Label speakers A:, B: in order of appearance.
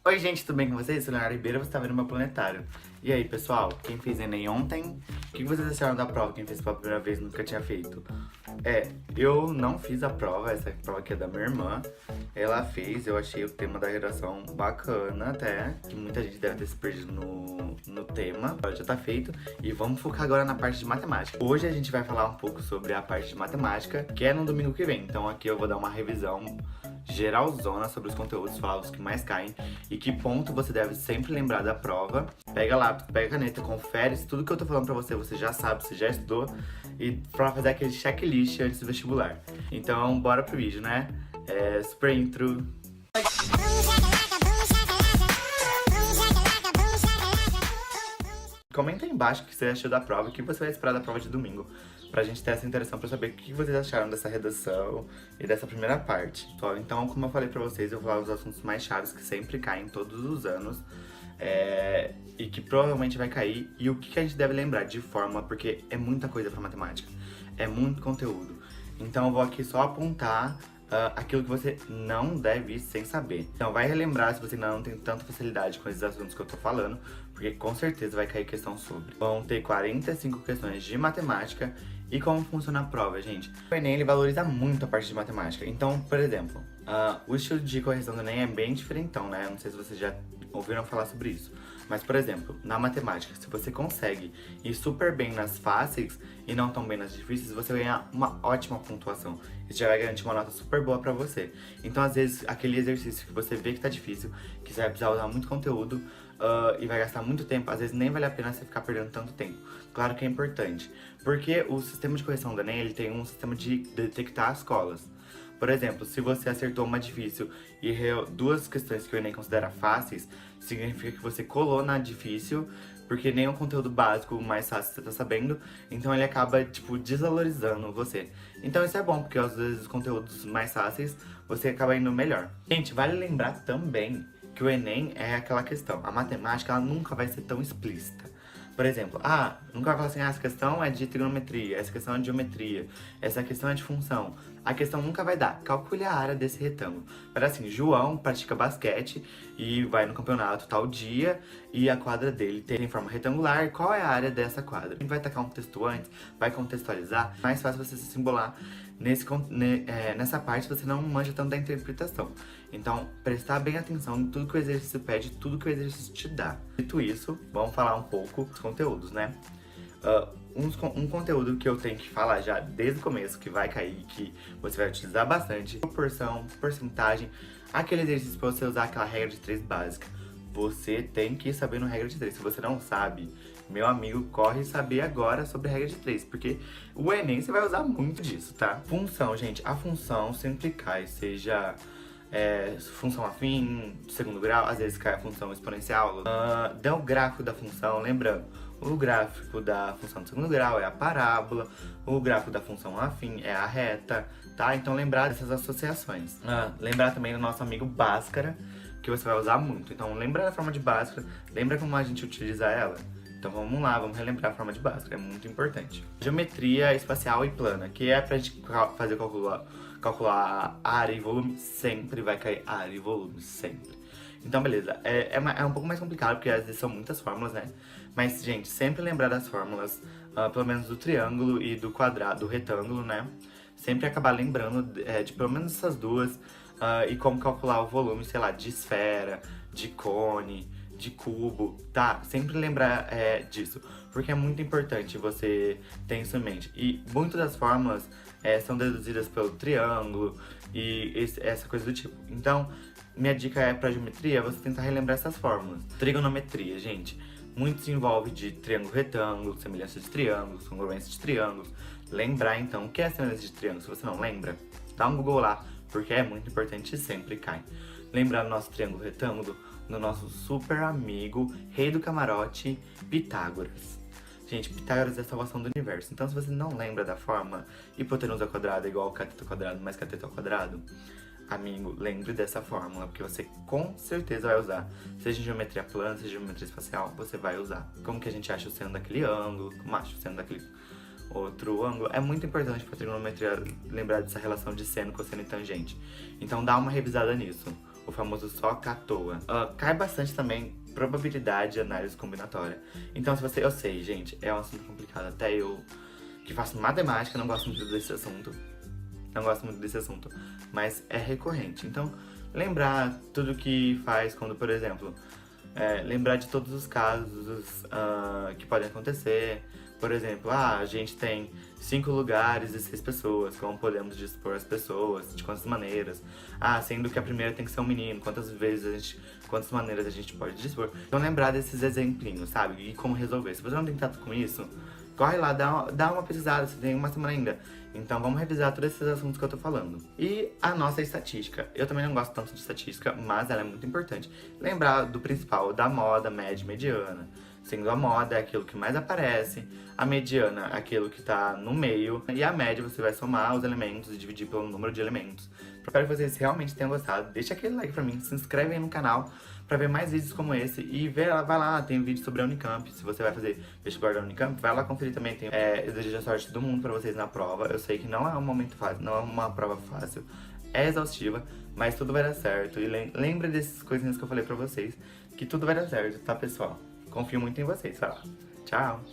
A: Oi gente, tudo bem com vocês? Eu sou Leonardo Ribeiro, você tá vendo meu planetário. E aí pessoal, quem fez Enem ontem? O que vocês acharam da prova? Quem fez pela primeira vez nunca tinha feito? Eu não fiz a prova, essa prova aqui é da minha irmã. Ela fez, eu achei o tema da redação bacana até, que muita gente deve ter se perdido no tema. Agora já tá feito e vamos focar agora na parte de matemática. Hoje a gente vai falar um pouco sobre a parte de matemática, que é no domingo que vem. Então aqui eu vou dar uma revisão geralzona sobre os conteúdos, falar os que mais caem e que ponto você deve sempre lembrar da prova. Pega lápis, pega caneta, confere se tudo que eu tô falando pra você já sabe, você já estudou, e pra fazer aquele checklist antes do vestibular. Então, bora pro vídeo, né? Super intro. Comenta aí embaixo o que você achou da prova e o que você vai esperar da prova de domingo, pra gente ter essa interação pra saber o que vocês acharam dessa redação e dessa primeira parte. Então, como eu falei pra vocês, eu vou falar os assuntos mais chaves que sempre caem todos os anos e que provavelmente vai cair, e o que a gente deve lembrar de fórmula, porque é muita coisa pra matemática, é muito conteúdo. Então eu vou aqui só apontar aquilo que você não deve ir sem saber. Então vai relembrar se você ainda não tem tanta facilidade com esses assuntos que eu tô falando, porque com certeza vai cair questão sobre. Vão ter 45 questões de matemática. E como funciona a prova, gente? O Enem, ele valoriza muito a parte de matemática. Então, por exemplo, o estilo de correção do Enem é bem diferentão, né? Não sei se vocês já ouviram falar sobre isso. Mas, por exemplo, na matemática, se você consegue ir super bem nas fáceis e não tão bem nas difíceis, você vai ganhar uma ótima pontuação. Isso já vai garantir uma nota super boa pra você. Então, às vezes, aquele exercício que você vê que tá difícil, que você vai precisar usar muito conteúdo e vai gastar muito tempo, às vezes nem vale a pena você ficar perdendo tanto tempo. Claro que é importante, porque o sistema de correção do Enem, ele tem um sistema de detectar as colas. Por exemplo, se você acertou uma difícil e errou duas questões que o Enem considera fáceis, significa que você colou na difícil, porque nem o conteúdo básico mais fácil você tá sabendo, então ele acaba, desvalorizando você. Então isso é bom, porque às vezes os conteúdos mais fáceis você acaba indo melhor. Gente, vale lembrar também que o Enem é aquela questão, a matemática ela nunca vai ser tão explícita. Por exemplo, nunca vai falar assim, essa questão é de trigonometria, essa questão é de geometria, essa questão é de função. A questão nunca vai dar, calcule a área desse retângulo. Para assim, João pratica basquete e vai no campeonato tal dia e a quadra dele tem forma retangular, qual é a área dessa quadra? A gente vai tacar um texto antes, vai contextualizar, mais fácil você se simbolar. Nessa parte você não manja tanto da interpretação. Então, prestar bem atenção em tudo que o exercício pede, tudo que o exercício te dá. Dito isso, vamos falar um pouco dos conteúdos, né? Um conteúdo que eu tenho que falar já desde o começo, que vai cair, que você vai utilizar bastante, proporção, porcentagem, aquele exercício pra você usar aquela regra de 3 básica. Você tem que saber no regra de 3. Se você não sabe, meu amigo, corre saber agora sobre a regra de 3, porque o Enem você vai usar muito disso, tá? Função, gente, a função sempre cai, seja função afim, segundo grau, às vezes cai a função exponencial. Dá o gráfico da função, lembrando, o gráfico da função de segundo grau é a parábola, o gráfico da função afim é a reta, tá? Então lembrar dessas associações. Lembrar também do nosso amigo Bhaskara, que você vai usar muito. Então lembra da forma de Bhaskara, lembra como a gente utiliza ela? Então vamos lá, vamos relembrar a forma de Bhaskara, é muito importante. Geometria espacial e plana, que é pra gente fazer calcular área e volume, sempre vai cair área e volume, sempre. Então beleza, é um pouco mais complicado, porque às vezes são muitas fórmulas, né? Mas, gente, sempre lembrar das fórmulas, pelo menos do triângulo e do quadrado, do retângulo, né? Sempre acabar lembrando de pelo menos essas duas, e como calcular o volume, sei lá, de esfera, de cone, de cubo, tá? Sempre lembrar disso, porque é muito importante você ter isso em mente. E muitas das fórmulas são deduzidas pelo triângulo e essa coisa do tipo. Então, minha dica pra geometria você tentar relembrar essas fórmulas. Trigonometria, gente, muito se envolve de triângulo retângulo, semelhança de triângulos, congruência de triângulos. Lembrar então o que é semelhança de triângulo. Se você não lembra, dá um Google lá, porque é muito importante e sempre cai. Lembrar do nosso triângulo retângulo, do nosso super amigo, rei do camarote, Pitágoras. Gente, Pitágoras é a salvação do universo. Então, se você não lembra da fórmula, hipotenusa quadrada é igual ao cateto quadrado mais cateto ao quadrado, amigo, lembre dessa fórmula, porque você com certeza vai usar. Seja em geometria plana, seja em geometria espacial, você vai usar. Como que a gente acha o seno daquele ângulo, como acha o seno daquele outro ângulo. É muito importante para trigonometria lembrar dessa relação de seno, cosseno e tangente. Então dá uma revisada nisso. o famoso só à toa. Cai bastante também probabilidade e análise combinatória. Então, se você... Eu sei, gente, é um assunto complicado. Até eu, que faço matemática, não gosto muito desse assunto. Não gosto muito desse assunto. Mas é recorrente. Então, lembrar tudo que faz quando, por exemplo... lembrar de todos os casos que podem acontecer. Por exemplo, a gente tem 5 lugares e 6 pessoas, como podemos dispor as pessoas, de quantas maneiras. Sendo que a primeira tem que ser um menino, quantas maneiras a gente pode dispor. Então lembrar desses exemplinhos, sabe? E como resolver. Se você não tem tato com isso, corre lá, dá uma pesquisada, você tem uma semana ainda. Então vamos revisar todos esses assuntos que eu tô falando. E a nossa estatística. Eu também não gosto tanto de estatística, mas ela é muito importante. Lembrar do principal, da moda, média e mediana. Sendo a moda é aquilo que mais aparece, a mediana é aquilo que tá no meio, e a média você vai somar os elementos e dividir pelo número de elementos. Espero que vocês realmente tenham gostado. Deixa aquele like pra mim, se inscreve aí no canal pra ver mais vídeos como esse. E vai lá, tem vídeo sobre a Unicamp. Se você vai fazer vestibular da Unicamp, vai lá conferir também. Eu desejo a sorte de todo mundo pra vocês na prova. Eu sei que não é um momento fácil, não é uma prova fácil, é exaustiva, mas tudo vai dar certo. E lembra dessas coisinhas que eu falei pra vocês, que tudo vai dar certo, tá, pessoal? Confio muito em vocês, vai lá. Tchau!